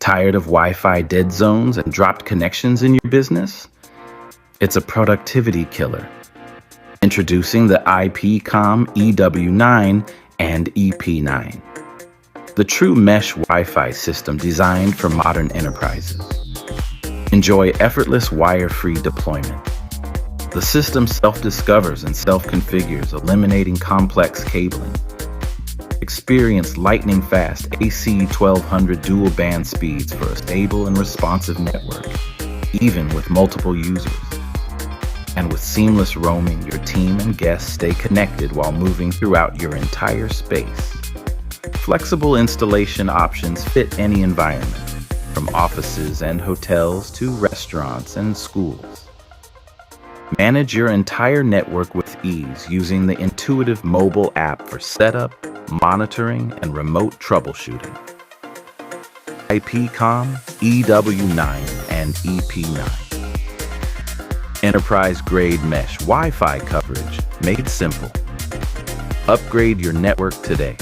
Tired of Wi-Fi dead zones and dropped connections in your business? It's a productivity killer. Introducing the IP-Com EW9 and EP9. The true mesh Wi-Fi system designed for modern enterprises. Enjoy effortless wire-free deployment. The system self-discovers and self-configures, eliminating complex cabling. Experience lightning-fast AC1200 dual-band speeds for a stable and responsive network, even with multiple users. And with seamless roaming, your team and guests stay connected while moving throughout your entire space. Flexible installation options fit any environment, from offices and hotels to restaurants and schools. Manage your entire network with ease using the intuitive mobile app for setup, monitoring, and remote troubleshooting. IP-Com EW9 and EP9. Enterprise-grade mesh Wi-Fi coverage made simple. Upgrade your network today.